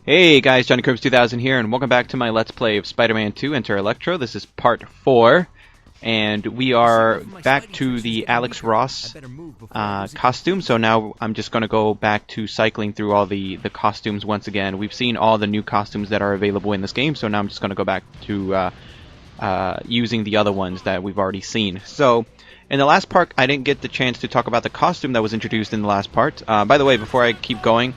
Hey guys, Johnny Curbs 2000 here, and welcome back to my Let's Play of Spider-Man 2 Enter Electro. This is part 4, and we are back to the Alex Ross costume. So now I'm just going to go back to cycling through all the costumes once again. We've seen all the new costumes that are available in this game, so now I'm just going to go back to using the other ones that we've already seen. So in the last part, I didn't get the chance to talk about the costume that was introduced in the last part. By the way, before I keep going,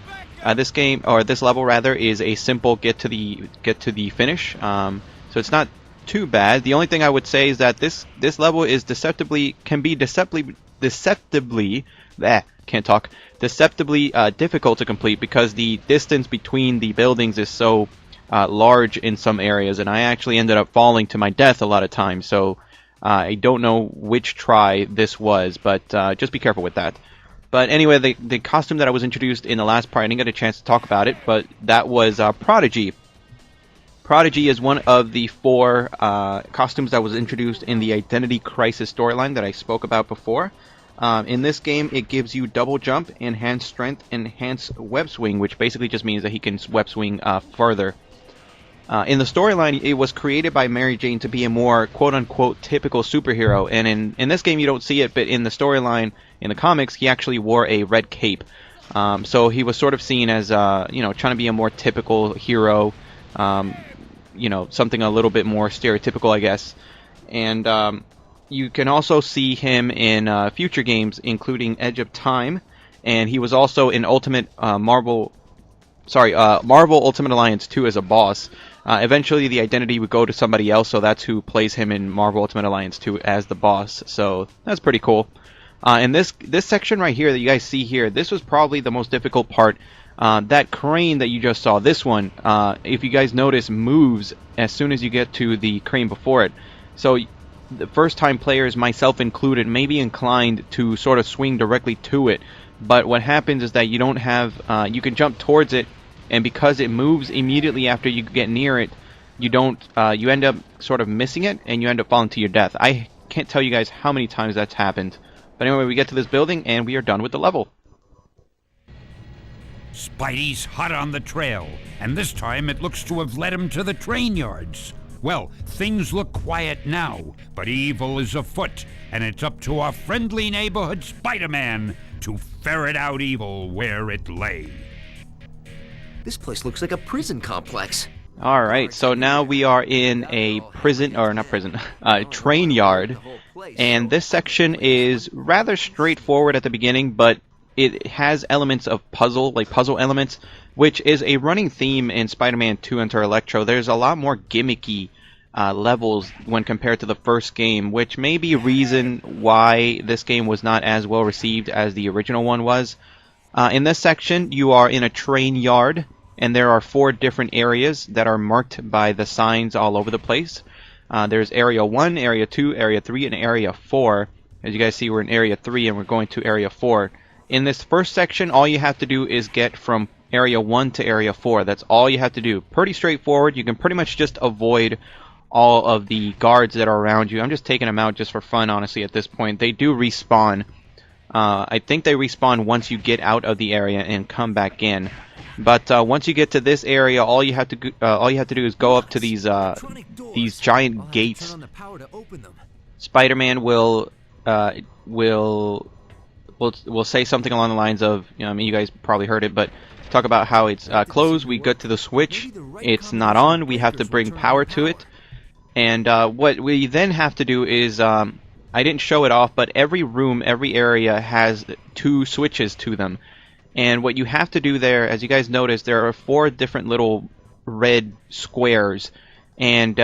this game, or this level rather, is a simple get to the finish. So it's not too bad. The only thing I would say is that this level is deceptively difficult to complete because the distance between the buildings is so large in some areas, and I actually ended up falling to my death a lot of times. So I don't know which try this was, but just be careful with that. But anyway, the costume that I was introduced in the last part, I didn't get a chance to talk about it, but that was Prodigy. Prodigy is one of the 4 costumes that was introduced in the Identity Crisis storyline that I spoke about before. In this game, it gives you double jump, enhanced strength, enhanced web swing, which basically just means that he can web swing further. In the storyline, it was created by Mary Jane to be a more quote-unquote typical superhero, and in this game you don't see it, but in the storyline, in the comics, he actually wore a red cape. So he was sort of seen as, trying to be a more typical hero, something a little bit more stereotypical, I guess. And you can also see him in future games, including Edge of Time, and he was also in Marvel Ultimate Alliance 2 as a boss. Eventually the identity would go to somebody else, so that's who plays him in Marvel Ultimate Alliance 2 as the boss. So that's pretty cool. And this section right here that you guys see here, this was probably the most difficult part. That crane that you just saw, this one, if you guys notice, moves as soon as you get to the crane before it. So the first time players, myself included, may be inclined to sort of swing directly to it. But what happens is that you don't have, you can jump towards it, and because it moves immediately after you get near it, you end up sort of missing it, and you end up falling to your death. I can't tell you guys how many times that's happened. But anyway, we get to this building, and we are done with the level. Spidey's hot on the trail, and this time it looks to have led him to the train yards. Well, things look quiet now, but evil is afoot, and it's up to our friendly neighborhood Spider-Man to ferret out evil where it lay. This place looks like a prison complex. Alright, so now we are in a train yard, and this section is rather straightforward at the beginning, but it has elements of puzzle elements, which is a running theme in Spider-Man 2 Enter Electro. There's a lot more gimmicky levels when compared to the first game, which may be a reason why this game was not as well received as the original one was. In this section, you are in a train yard, and there are 4 different areas that are marked by the signs all over the place. There's Area 1, Area 2, Area 3, and Area 4. As you guys see, we're in Area 3, and we're going to Area 4. In this first section, all you have to do is get from Area 1 to Area 4. That's all you have to do. Pretty straightforward. You can pretty much just avoid all of the guards that are around you. I'm just taking them out just for fun, honestly, at this point. They do respawn. I think they respawn once you get out of the area and come back in. But once you get to this area, all you have to do is go up to these giant gates. Spider-Man will say something along the lines of, you guys probably heard it, but talk about how it's closed. We go to the switch, it's not on. We have to bring power to it, and what we then have to do is, I didn't show it off, but every room, every area has 2 switches to them. And what you have to do there, as you guys notice, there are 4 different little red squares, and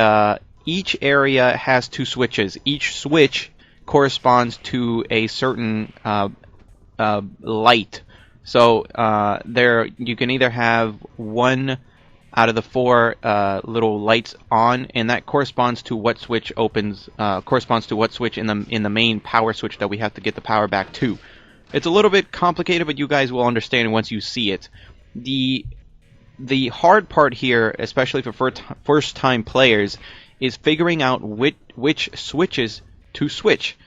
each area has 2 switches. Each switch corresponds to a certain light. So there, you can either have 1 out of the 4 little lights on, and that corresponds to what switch opens. Corresponds to what switch in the main power switch that we have to get the power back to. It's a little bit complicated, but you guys will understand once you see it. The hard part here, especially for first-time players, is figuring out which switches to switch.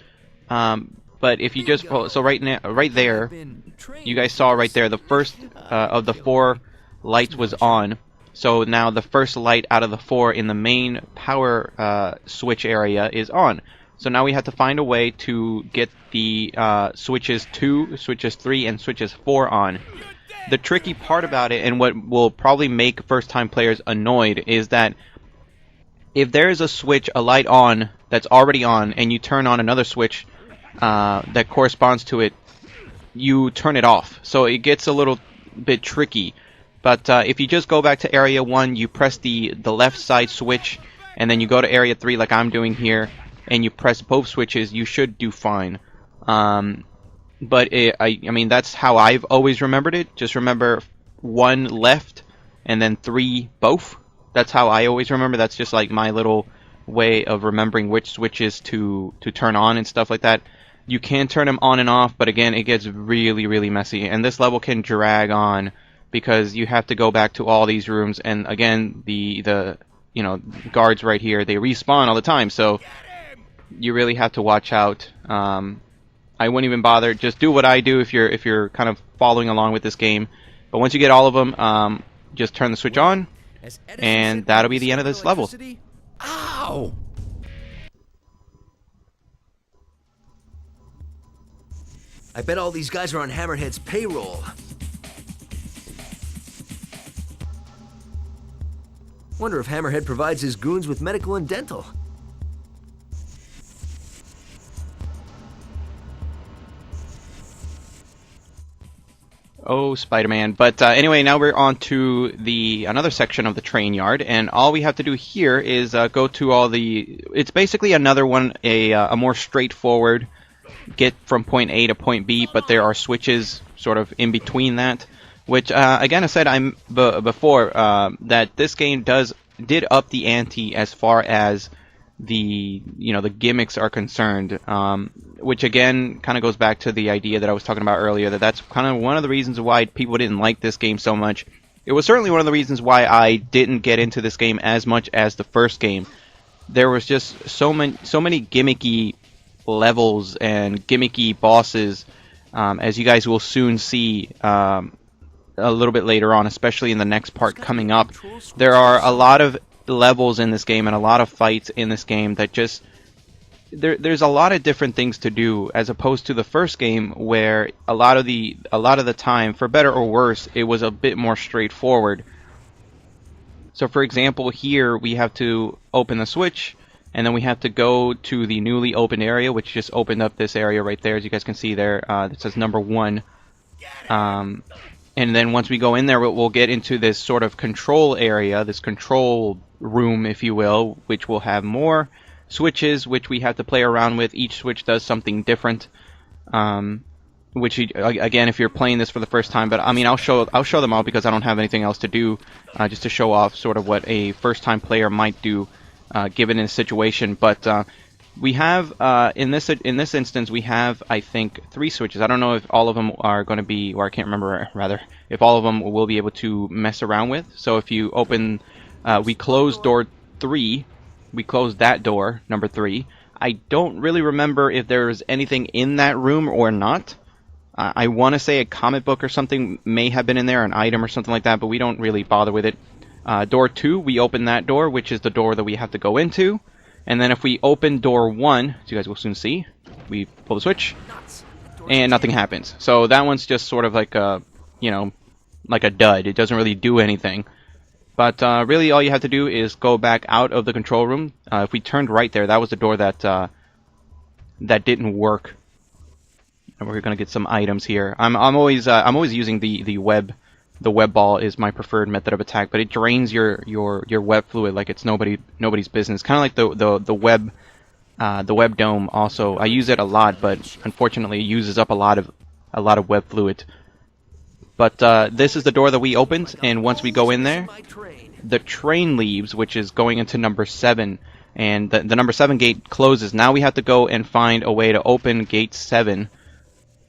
But if you just follow, so right now, right there, you guys saw right there, the first of the 4 lights was on. So now the first light out of the 4 in the main power switch area is on. So now we have to find a way to get the switches 2, switches 3, and switches 4 on. The tricky part about it, and what will probably make first-time players annoyed, is that if there is a switch, a light on, that's already on, and you turn on another switch that corresponds to it, you turn it off. So it gets a little bit tricky. But if you just go back to area 1, you press the left side switch, and then you go to area 3 like I'm doing here, and you press both switches, you should do fine. But I mean, that's how I've always remembered it. Just remember 1 left, and then 3 both. That's how I always remember. That's just like my little way of remembering which switches to turn on and stuff like that. You can turn them on and off, but again, it gets really, really messy. And this level can drag on because you have to go back to all these rooms. And again, the you know, guards right here, they respawn all the time. So you really have to watch out. I wouldn't even bother. Just do what I do if you're kind of following along with this game. But once you get all of them, just turn the switch on, and that'll be the end of this level. Ow! I bet all these guys are on Hammerhead's payroll. Wonder if Hammerhead provides his goons with medical and dental. Oh, Spider-Man. But anyway, now we're on to another section of the train yard, and all we have to do here is go to all the... It's basically another one, a more straightforward get from point A to point B, but there are switches sort of in between that, which, again, I said before that this game did up the ante as far as the gimmicks are concerned, which again kind of goes back to the idea that I was talking about earlier, that's kind of one of the reasons why people didn't like this game so much. It was certainly one of the reasons why I didn't get into this game as much as the first game. There was just so many gimmicky levels and gimmicky bosses, as you guys will soon see a little bit later on, especially in the next part coming up. There are a lot of levels in this game and a lot of fights in this game that just there's a lot of different things to do, as opposed to the first game where a lot of the time, for better or worse, it was a bit more straightforward. So for example, here we have to open the switch, and then we have to go to the newly opened area, which just opened up this area right there, as you guys can see there. It says number 1. And then once we go in there, we'll get into this sort of control area, this control room, if you will, which will have more switches, which we have to play around with. Each switch does something different. Which, again, if you're playing this for the first time, but I mean, I'll show them all because I don't have anything else to do, just to show off sort of what a first-time player might do, given a situation. But we have in this instance, we have, I think, 3 switches. I don't know if all of them are going to be, or I can't remember rather, if all of them will be able to mess around with. So if you open, we close door 3, we close that door, number 3. I don't really remember if there's anything in that room or not. I want to say a comic book or something may have been in there, an item or something like that, but we don't really bother with it. Door 2, we open that door, which is the door that we have to go into. And then if we open door 1, as you guys will soon see, we pull the switch, and nothing happens. So that one's just sort of like a, like a dud. It doesn't really do anything. But really all you have to do is go back out of the control room. If we turned right there, that was the door that that didn't work. And we're gonna get some items here. I'm always using the web. The web ball is my preferred method of attack, but it drains your web fluid like it's nobody's business. Kind of like the web dome. Also, I use it a lot, but unfortunately, it uses up a lot of web fluid. But this is the door that we opened, and once we go in there, the train leaves, which is going into number 7, and the number 7 gate closes. Now we have to go and find a way to open gate 7.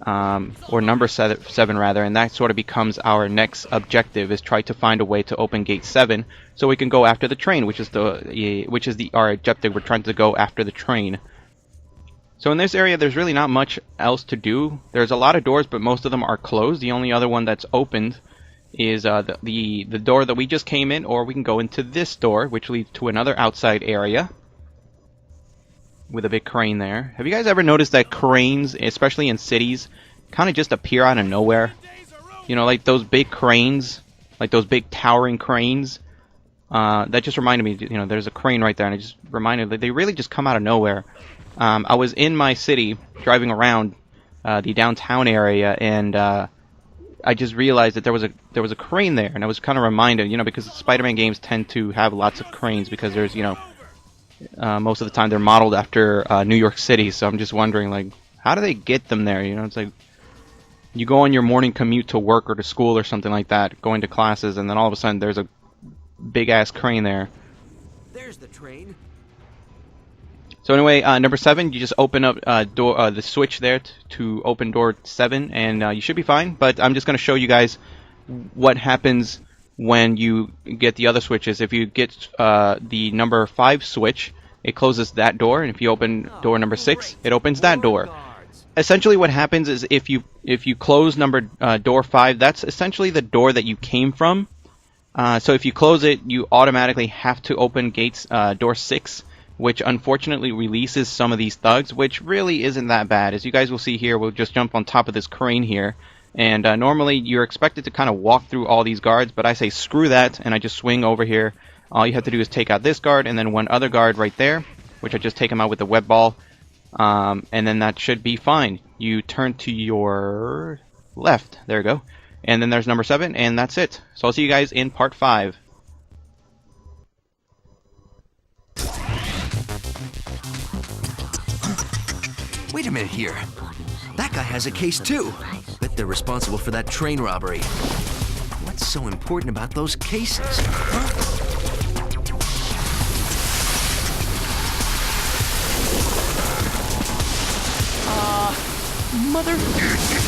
Or number 7 rather, and that sort of becomes our next objective, is try to find a way to open gate 7 so we can go after the train, which is our objective. We're trying to go after the train. So in this area there's really not much else to do. There's a lot of doors, but most of them are closed. The only other one that's opened is the door that we just came in, or we can go into this door, which leads to another outside area with a big crane there. Have you guys ever noticed that cranes, especially in cities, kind of just appear out of nowhere? You know, like those big cranes, like those big towering cranes. That just reminded me, you know, there's a crane right there, and it just reminded me that they really just come out of nowhere. I was in my city, driving around the downtown area, and I just realized that there was a crane there, and I was kind of reminded, you know, because Spider-Man games tend to have lots of cranes because there's, you know, most of the time they're modeled after New York City. So I'm just wondering, like, how do they get them there? You know, it's like you go on your morning commute to work or to school or something like that, going to classes, and then all of a sudden there's a big ass crane there. There's the train. So anyway, number 7, you just open up the switch there to open door 7, and you should be fine. But I'm just going to show you guys what happens when you get the other switches. If you get the number 5 switch, it closes that door, and if you open door number 6, it opens that door. Essentially, what happens is if you close door 5, that's essentially the door that you came from. So if you close it, you automatically have to open gates door 6. Which unfortunately releases some of these thugs, which really isn't that bad. As you guys will see here, we'll just jump on top of this crane here. And normally you're expected to kind of walk through all these guards, but I say screw that, and I just swing over here. All you have to do is take out this guard, and then one other guard right there, which I just take him out with the web ball. And then that should be fine. You turn to your left. There we go. And then there's number 7, and that's it. So I'll see you guys in part 5. Wait a minute here. That guy has a case too. Bet they're responsible for that train robbery. What's so important about those cases? Mother...